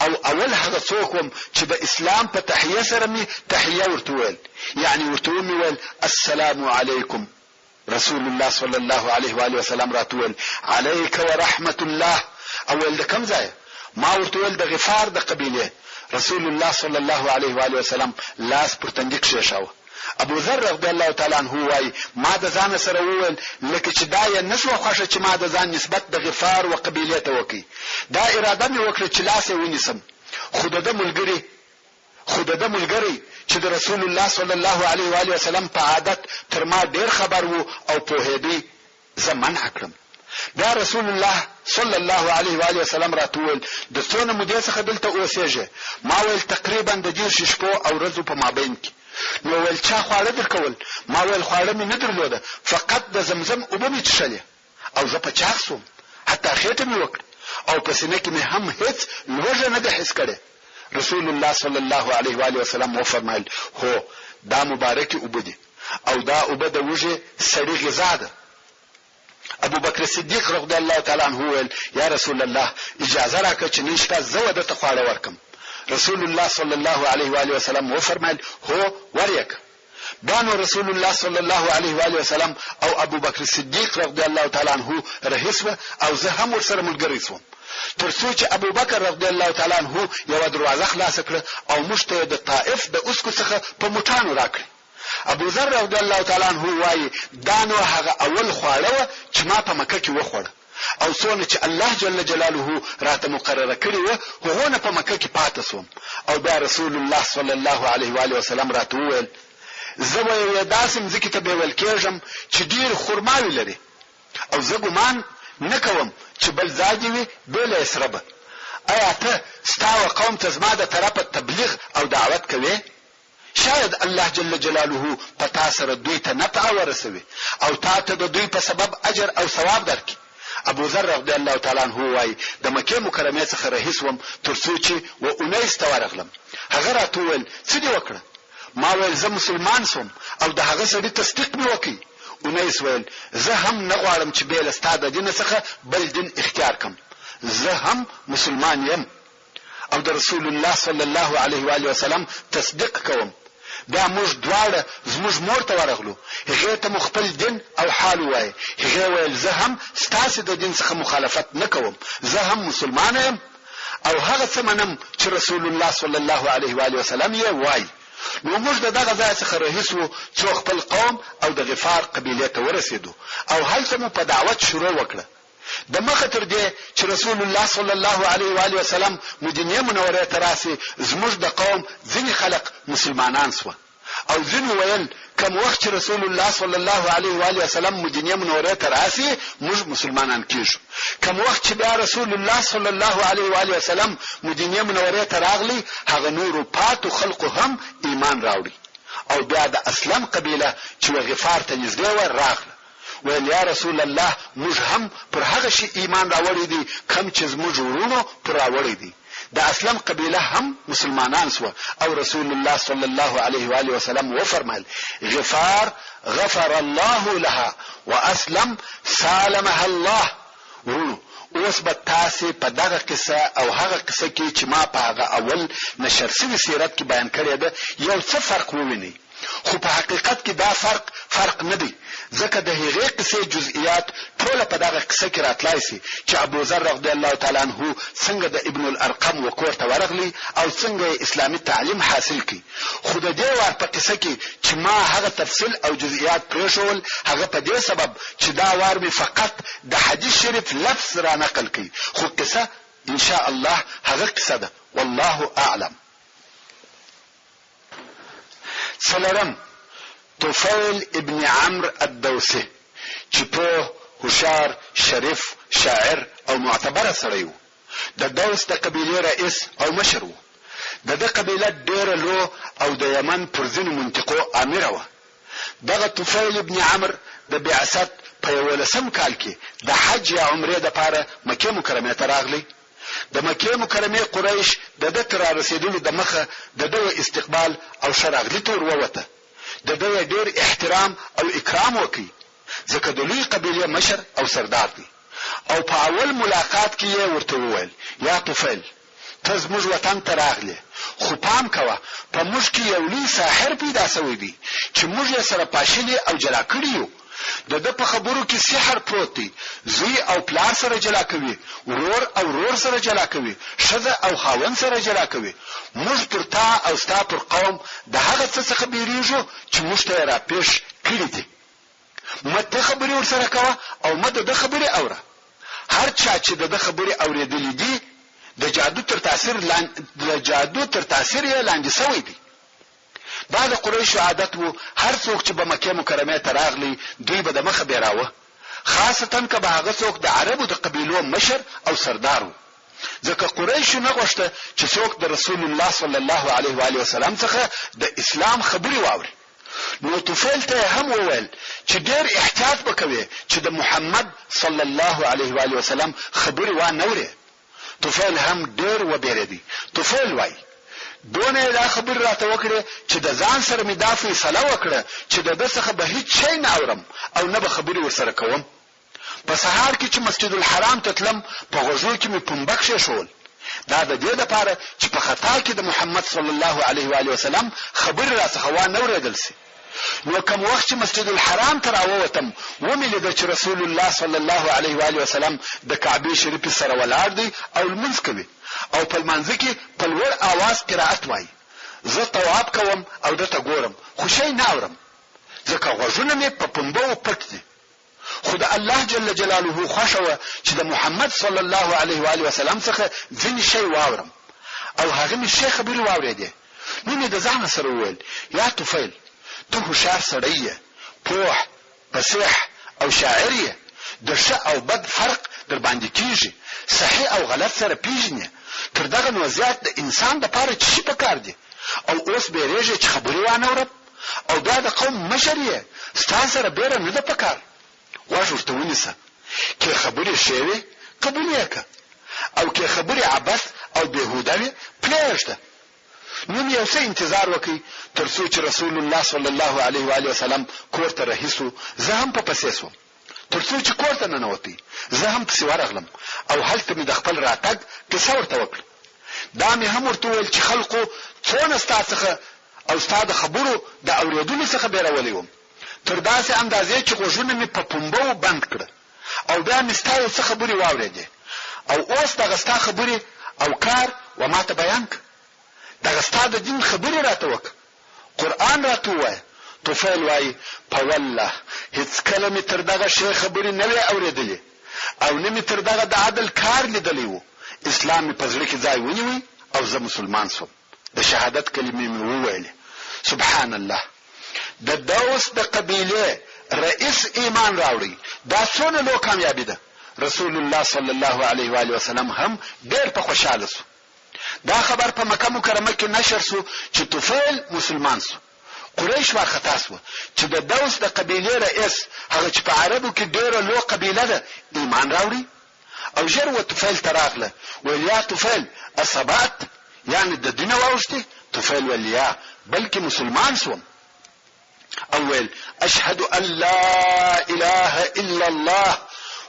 او اول هغه څوک چې د اسلام په تحیه سره می تحیه ورته ویل، یعنی ورته ویل السلام علیکم. رسول الله صلی الله علیه و آله وسلم راتول علیک ورحمت الله. اول د کوم ځای؟ ما ورته ویل د غفار د قبیله. رسول الله صلی الله علیه و آله وسلم لاس پر تندې کېښاوه. ابو ذر رضی الله تعالی عنہ وایي ما د ځان سره وویل لکه چې دا یې نشو خوښه چې ما د ځان نسبت د غفار و قبیله ته وکړي. دا اراده مې وکړه چې لاس یې ونیسم، خو د ملګری چې د رسول الله صلی الله علیه و آله وسلم په عادت تر ما ډیر خبر وو او پوهېدی، زه منع کړم. بیا رسول الله صلی الله علیه و آله وسلم راتول د څونه مودې څخه دلته اوسېږي؟ ما ویل تقریبا د 10 شپو او ورځو په مابین کې. نو ویل چا خواړه درکول؟ ما ویل خواړه مې نه درلوده، فقط د زمزم اوبه مې څښلې او زه په چاغ سوم، حتی خېټه مې وکړه او په سینه کې مې هم هیڅ لوږه نه ده حس کړې. رسول الله صلی الله علیه و آله وسلم وفرمایل هو دا مبارکي اوبه دي او دا اوبه د وږې سړي غذا ده. ابو بکر صدیق رضی الله تعالی عنہ ویل یا رسول الله اجازه راکړه چې نن شپه زه ودته خواړه ورکم. رسول الله صلی الله علیه و آله وسلم وفرمایل هو وريك. بانو رسول الله صلی الله علیه و آله وسلم او ابو بکر صدیق رضی الله تعالی عنہ رهسوه او زه هم ورسره ملګری شوم. ترڅو چې ابو بکر رضی الله تعالی عنہ یو دروازه خلاص کړه او مشته د طائف د اسکو څخه په موټانو راکړه. ابو ذر رضی الله تعالی عنہ وایي دا نو هغه اول خواړه چې ما په مکه کې وخوړه او څونه چې الله جل جلاله راته مقرره کړی و هغه نه په مکه کې پاتې سوم. او بیا رسول الله صلی الله علیه و آله وسلم راته وویل زه به یو داسم ځکه ته به ویل کېږم چې ډیر خرماوي لري او زه ګمان نه کوم چې بل ځای وي بل سربه. آیا ته ستاسو قوم ته زما د طرفه تبلیغ او دعوت کوي؟ شاید الله جل جلاله پتا سره دوی ته نفع ورسوي او تا ته د دوی په سبب اجر او ثواب درکړي. ابو ذر رضی الله تعالی عنہ وایي د مکه مکرمه څخه رهیسوم ترڅو چې و اونیس ته ورغلم. هغه راته ویل څه دی وکړه؟ ما ویل زه مسلمان سوم او د هغه سړي تصدیق مې وکړ. اونیس ویل زه هم نه غواړم چې بیل ستاد دین څخه بل دین اختیار کم، زه هم مسلمان یم او د رسول الله صلی الله علیه و آله وسلم تصدیق کوم. بیا موږ دواړه زموږ مور ته ورغلو، هغه ته مخبل دین او حال وای. هغه ویل زه هم ستاسو د دین څخه مخالفت نه کوم، زه هم مسلمان یم او هغه څه منم چې رسول الله صلی الله علیه و آله وسلم یې وای. نو موږ دغه ځای څخه رهیسو چې خپل قوم او د غفار قبیله ته ورسېدو او هلته مو په دعوت شروع وکړه. د مخه تر دې چې رسول الله صلی الله علیه و آله وسلم مدینه منوره ته راسي زموږ د قوم ځینې خلق مسلمانان سو او ځینې ویل کوم وخت چې رسول الله صلی الله علیه و آله وسلم مدینه منوره ته راسي موږ مسلمانان کیږو. کوم وخت چې بیا رسول الله صلی الله علیه و آله وسلم مدینه منوره ته راغلی هغه نور پاتو خلق هم ایمان راوړي او بیا د اسلام قبیله چې غفار ته نږدې و راغله. ویل یا رسول الله موږ هم پر هغه شی ایمان راوړی دي کوم چې موږ ورونو پر راوړی دي. د اسلام قبیله هم مسلمانان سو او رسول الله صلی الله علیه و آله وسلم وفرمایل غفار غفر الله لها واسلم سالمها الله. ورونو اوس به تاسو په دغه قصه او هغه قصه کې چې ما په هغه اول نشر شوی سیرت کې بیان کړی ده یو څه فرق ووینئ. خو په حقیقت کې دا فرق نه دی، ځکه د هغې قصې جزئیات ټوله په دغه قصه کې راتلای سي چې ابوذر رضی الله تعالی عنه څنګه د ابن الارقم وکور ته ورغلی او څنګه اسلامي تعلیم حاصل کړي. خو د دې وار په قصه کې چې ما هغه تفصیل او جزئیات پرېښول، هغه په دې سبب چې دا وار مې فقط د حدیث شریف لفظ را نقل کړي، خو قصه ان شاء الله هغه قصه ده. والله اعلم. څلورم، طفیل ابن عمرو الدوسي چې په هوښیار، شریف، شاعر او معتبره سړی و. د دوس د قبیلې رئیس او مشر و. د دې قبیله ډیره لو او د یمن پر ځینو منطقو امیره وه. دغه طفیل ابن عمرو د بعثت په 11 کال کې د حج یا عمرې دپاره مکې مکرمې ته راغلی. د مکې مکرمې قریش د ده تر رارسېدلو د مخه د ده استقبال او ښه راغلیتو ور ووته. د ده ډېر احترام او اکرام وکړي، ځکه د لوی قبیلې مشر او سردار دی. او په اول ملاقات کې یې ورته وویل: یا طفیل، ته زموږ وطن ته راغلې، خو پام کوه، په موږ کې یو لوی ساحر پیدا سوی دی چې موږ یې سره پاشلي او جلا کړي یو. د ده په خبرو کې سحر پروت دی. زوی او پلار سره جلا کوي، ورور او ورور سره جلا کوي، ښځه او خاوند سره جلا کوي. موږ پر تا او ستا پر قوم د هغه څه څخه بیریږو چې موږ ته یې راپېښ کړي دي. مه ته خبرې ورسره کوه او مه د ده خبرې اوره. هر چا چې د ده خبرې اورېدلې دي د جادو تر تاثیر یې لاندې سوی دی. دا د قریشو عادت و، هر څوک چې به مکې مکرمې ته راغلی دوی به د مخه بیراوه، خاصتا که به هغه څوک د عربو د قبیلو مشر او سردار و. ځکه قریشو نه غوښته چې څوک د رسول الله صلی الله علیه و آله وسلم څخه د اسلام خبرې واوري. نو طفیل ته هم وویل چې ډېر احتیاط به کوي چې د محمد صلی الله علیه و آله وسلم خبرې وانوري. طفیل هم ډېر وبېرېدی. طفیل وایي: دونه دا خبر راته وکړه چې د ځان سره مې دا فیصله وکړه چې د ده څخه به هیڅ شی نه اورم او نه به خبرې ورسره کوم. په سهار کې چې مسجد الحرام ته تلم، په غوږو کې مې پنبه کښېښول. دا د دې دپاره چې په خطا کې د محمد صلی الله علیه و آله وسلم خبرې راڅخه وانه اورېدل سي. نو کوم وخت چې مسجد الحرام ته راووتم، ومې لیده چې رسول الله صلی الله علیه و آله وسلم د کعبې شریفې سره ولاړ دی او لمونځ کوي او په لمانځه کې په لوړ اواز قرائت وایي. زه طواف کوم او دته ګورم، خو شی نه اورم، ځکه غوږونه مې په پنبو پټ دي. خو د الله جل جلاله خوښه وه چې د محمد صلی الله علیه و آله وسلم څخه ځینې شی واورم، او هغه مې شی خبرې واورېدې. نو مې د ځانه سره وویل: یا طفیل، ته هوښیار سړی یې، پوه، فصیح او شاعر یې، د ښه او بد فرق در باندې کیږي، صحیح او غلط سره پیژنې. تر دغه نو زیات د انسان دپاره څه شي پکار دي؟ او اوس بیریږي چې خبرې وانورم، او دا د قوم مشر یې، ستا سره بیره نه ده پکار. غوږ ورته ونیسه، که خبرې ښې وې قبول یې که، او که خبرې عبث او بېهوده وې پرېږده. نو مې یو څه انتظار وکړي تر څو چې رسول الله صلی الله علیه و آله وسلم کور ته رهي سو. زه هم په پسې سوم. تر څو چې کور ته ننوتی، زه هم پسې ورغلم او هلته مې د خپل راتګ کیسه ورته وکړه. دا مې هم ورته وویل چې خلقو څونه ستا څخه او ستا د خبرو د اورېدلو څخه بیرولی وم، تر داسې اندازې چې غوږونه مې په پنبو بند کړه، او بیا مې ستا یو څه خبرې واورېدې، او اوس دغه ستا خبرې او کار و ما ته بیان کړه. دغه ستا د دین خبرې راته وکړه، قرآن راته ووایه. طفیل وایي: په والله هیڅکله مې تر دغه شی خبرې نه وې اورېدلې، او نه مې تر دغه د عدل کار لیدلی و. اسلام مې په زړه کې ځای ونیوی او زه مسلمان سوم. د شهادت کلمې مې وویلې. سبحان الله. د دوس د قبیلې رئیس ایمان راوړي، دا څونه لو کامیابي ده. رسول الله صلی الله علیه و آله وسلم هم ډېر په خوشاله سو. دا خبر په مکه مکرمه کې نشر سو چې طفیل مسلمان سو. قریش وارخطا سوه چې د دوس د قبیلې رئیس، هغه چې په عربو کې ډېره لو قبیله ده، ایمان راوړي. او ژر و طفیل ته راغله، ویل: یا طفیل، اصبعت، یعنې د دینه واوښتې؟ طفیل ویل: یا، بلکې مسلمان سوم. او ویل: اشهد ان لا اله الا الله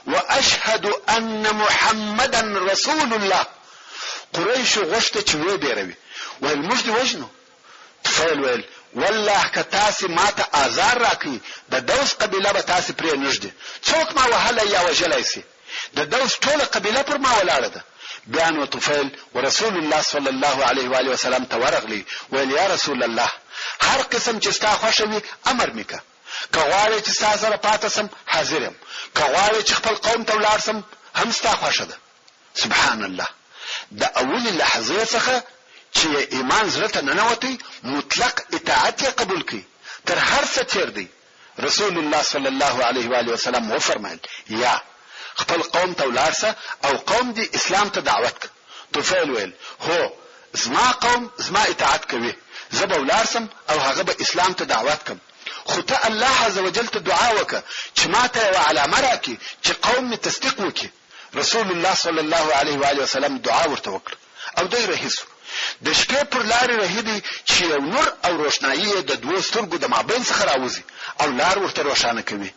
واشهد ان محمدا رسول الله. قریشو غوښته چې وبېروي، ویل: موږ دې وژنو. طفیل ویل: والله که تاسې ماته آزار راکړي د دوس قبیله به تاسې پرې نږدې څوک ما وهلی یا وژلی سي د دوس ټوله قبیله پر ما ولاړه ده. بیا نو طفیل ورسول الله صلی الله علیه و آله وسلم ته ورغلی ویل یا رسول الله هر قسم چې ستا خوښه وي امر مې که غواړې چې ستا سره پاته سم حاضر یم که غواړې چې خپل قوم ته ولاړ سم هم ستا خوښه ده. سبحان الله. د اولې لحظې څخه چې ایمان زړه ته ننوتی مطلق اطاعت یې قبول کړي تر هر څه تیر دی. رسول الله صلی الله علیه و آله وسلم وفرمایل یا خپل قوم ته ولاړ سه او قوم دې اسلام ته دعوت کړه. طفیل ویل هو زما قوم زما اطاعت کوي زه به ولاړ سم او هغه به اسلام ته دعوت کړم خو ته الله عز وجل ته دعا وکړه چې ماته یوه علامه راکړي چې قوم مې تصدیق وکړي. رسول الله صلی الله علیه و آله وسلم دعا ورته وکړه او دوی رهي سو. د شپې پر لارې رهي دي چې یو نور او روښنایي د دوو سترګو د مابین څخه راوځي او لار ورته روښانه کوي.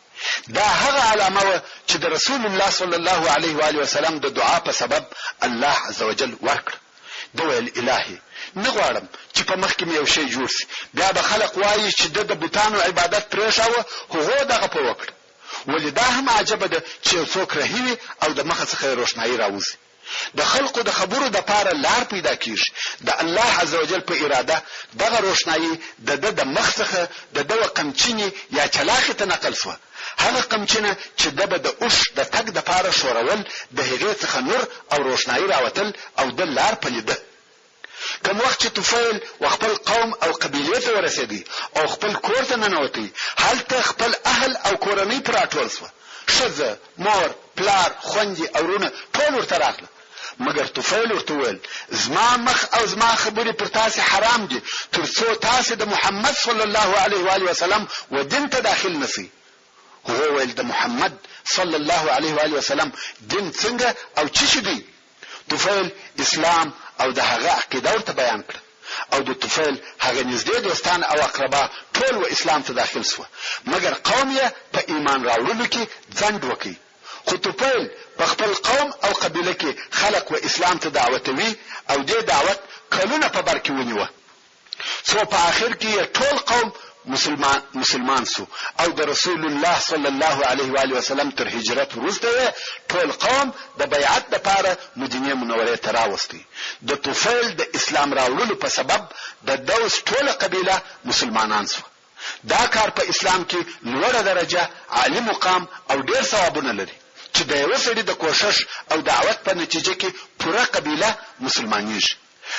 دا هغه علامه وه چې د رسول الله صلی الله علیه و آله وسلم د دعا په سبب الله عز وجل ورکړه. ده ویل الهي نه غواړم چې په مخکې مې یو شی جوړ سي بیا به خلق وایي چې د بوتانو عبادت پرېښاوه هغو دغه په وکړه. ولې دا هم عجبه ده چې یو څوک رهي وي او د مخه څخه یې روښنایي راوځي. د خلقو د خبرو د پاره لار پیدا کیږي. د الله عز وجل په اراده دغه روښنایي د مخ څخه د دغه قمچینې یا چلاخې ته نقل سوه. هغه قمچینه چې د اوښ د تګ د پاره شورول د هغې څخه نور او روښنایي راوتل او د لار پلیده. کوم وخت چې طفیل و خپل قوم او قبیلې ته ورسېدی او خپل کور ته ننوتی هلته خپل اهل او کورنۍ پر راټول سوه. ښځه مور پلار خویندې او وروڼه ټول ورته راغله مګر طفیل ورته وویل زما مخ او زما خبرې پر تاسې حرام دي تر څو تاسې د محمد صلی الله علیه و آله وسلم و دین ته داخل نسئ. هغه ویل د محمد صلی الله علیه و آله وسلم دین څنګه او څه شي دی؟ طفیل اسلام او د هغه عقیده ورته بیان کړه او د طفیل هغه نږدې دوستان او اقربا ټول و اسلام ته داخل سوه مګر قوم یې په ایمان راوړلو کې ځنډ وکړي. خو طفیل په خپل قوم او قبیله کې خلق و اسلام ته دعوتوي او دې دعوت کلونه په بر کې ونیوه څو په آخر کې ټول قوم مسلمان سو او د رسول الله صلی الله علیه و آله وسلم تر هجرت وروسته ټول قوم د بیعت لپاره مدینه منورې ته راوستي. د طفیل د اسلام راوړلو په سبب د دوس ټوله قبیله مسلمانان سو. دا کار په اسلام کې لوړه درجه عالی مقام او ډیر ثوابونه لري چې د یو سړي د کوشش او دعوت په نتیجه کې پوره قبیله مسلمانېږي.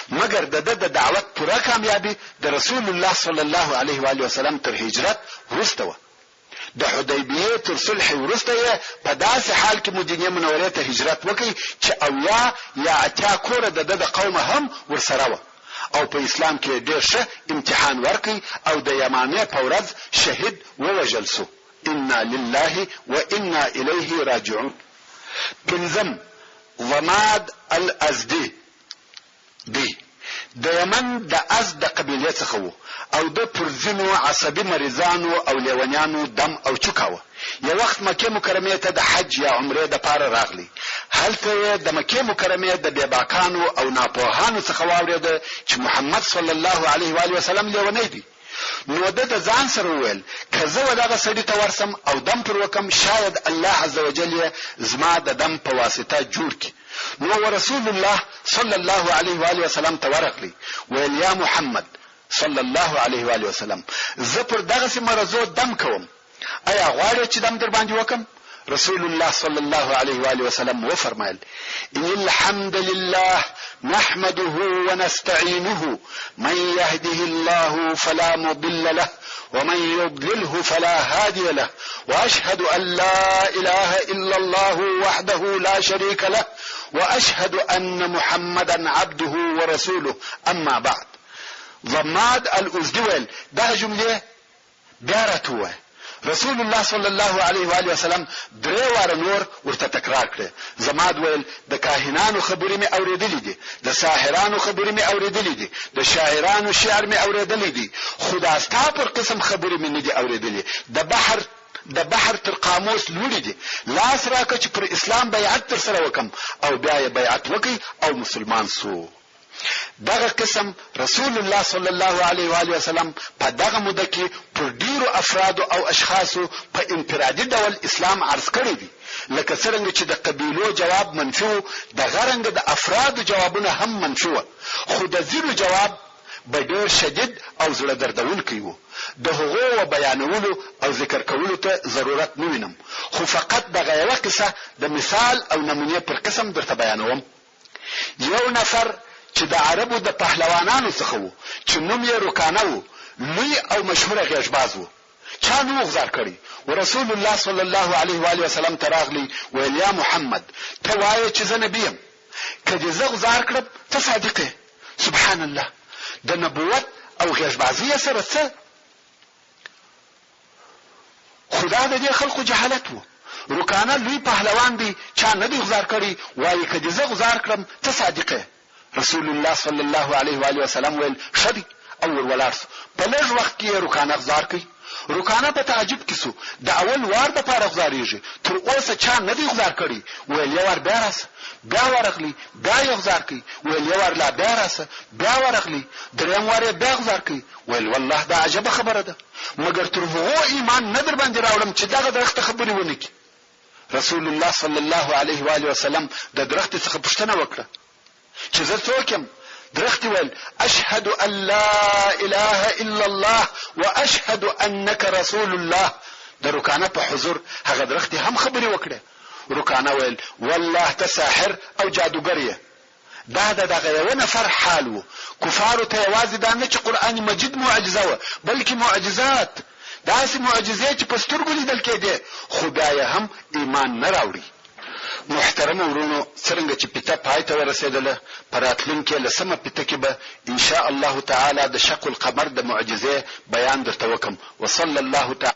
مګر د دعوت پوره کامیابی د رسول الله صلی الله علیه و آله وسلم تر هجرت وروسته وه. د حدیبیې تر صلح وروسته یې په داسې حال کې مدینې منورې ته هجرت وکړي چې اویا یا اتیا کوره د قومه هم ورسره وه او په اسلام کې ډېر ښه امتحان ورکړي او د یمامې په ورځ شهید ووژل سو. انا لله و انا الیه راجعون. پنځم ضماد الازدی دی د یمن د از د قبیلې څخه وو او د پرځینو عصبي مریضانو او لیونیانو دم او چوکاوه. یو وخت مکې مکرمې ته د حج یا عمرې د پاره راغلی. هلته د مکې مکرمې د بېباکانو او ناپوهانو څخه واورېده چې محمد صلی الله علیه و آله وسلم لیونی دی. نو د ځان سره وویل که زه و دغه سړي ته ورسم او دم پر وکم شاید الله عز وجل یې زما د دم په واسطه جوړ کړي. نو ورسول الله صلی الله علیه و آله وسلم ته ورغلی ویل یا محمد صلی الله علیه و آله وسلم زه پر دغسې مرضو دم کوم ایا غواړې چې دم در باندې وکم؟ رسول الله صلی الله علیه و آله وسلم وفرمایل ان الحمد لله نحمده ونستعينه من يهده الله فلا مضل له ومن يضلله فلا هادي له واشهد ان لا اله الا الله وحده لا شريك له واشهد ان محمدا عبده ورسوله اما بعد. ضماد الازدويل ده جمله بيارتوه رسول الله صلی الله علیه و آله وسلم درې واره نور ورته تکرار کړ. زماد ویل د کاهنانو خبرې مې اورېدلې دي د ساحرانو خبرې مې اورېدلې دي د شاعرانو شعر مې اورېدلې دي خو دا ستا پر قسم خبرې مې نه دي اورېدلې. د بحر تر قاموس لوړې دي. لاس راکړه چې پر اسلام بیعت تر سره وکم او بیا یې بیعت وکړي او مسلمان سو. دغه قسم رسول الله صلی الله علیه و آله وسلم په دغه موده کې پر ډیرو افراد او اشخاصو په انفرادي ډول اسلام عرض کړی دی، لکه څنګه چې د قبیلو جواب منفي و، د غرنګ د افرادو جوابونه هم منفي و، خو د ځینو جواب به ډیر شدید او زړه دردونکی و. د هغو و بیانولو او ذکر کولو ته ضرورت نه وینم، خو فقط دغه یوه قصه د مثال او نمونې پر قسم درته بیانوم. یو نفر چې د عربو د پهلوانانو څخه و، چې نوم یې رکانه و، لوی او مشهوره غیږباز و، چا نه و غزار کړی، ورسول الله صلی الله علیه و آله وسلم ته راغلی، ویل یا محمد ته وایې چې زه نبی یم، که دې زه غزار کړم ته صادق یې. سبحان الله، د نبوت او غیږبازي سره څه؟ خدا د دې خلقو جهالت و. رکانه لوی پهلوان دی، چا نه دی غزار کړی، وایي که دې زه غزار کړم ته صادق یې. رسول الله صلی الله علیه و آله وسلم ویل شدی او ور ولاړ. په لږ وخت کې رکانه غزار کړي. رکانه په تعجب کې سو، د اول وار د پاره غزارېږي، تر اوسه چا نه دی غزار کړي. ویل یو وار بیا راسه، بیا ورغلی، بیا یې غزار کړي. ویل یو وار لا بیا راسه، بیا ورغلی، دریم وار یې بیا غزار کړي. ویل والله دا عجبه خبره ده، مګر تر هغو ایمان نه در باندې راوړم چې دغه درخت خبرې ونه کړي. رسول الله صلی الله علیه و آله وسلم د درخت څخه پوښتنه وکړه چې زه څوک یم؟ درخت ویل اشهد ان لا اله الا الله واشهد انك رسول الله. د رکانه په حضور هغه درخت هم خبرې وکړه. رکانه ویل والله ته ساحر او جادوګر یې. دا دغه یو نفر حال و. کفارو ته یوازې دا نه چې قرآن مجید معجزه و، بلکې معجزات، داسې معجزې چې په سترګو لیدل کېدې، خو بیا یې هم ایمان نه راوړي. محترم ورونو، څرنګه چې پیته پای ته ورسېدله، په راتلونکې لسمه پیته کې به ان شاء الله تعالی د شق القمر د معجزې بیان درته وکم. وصلی الله تعالی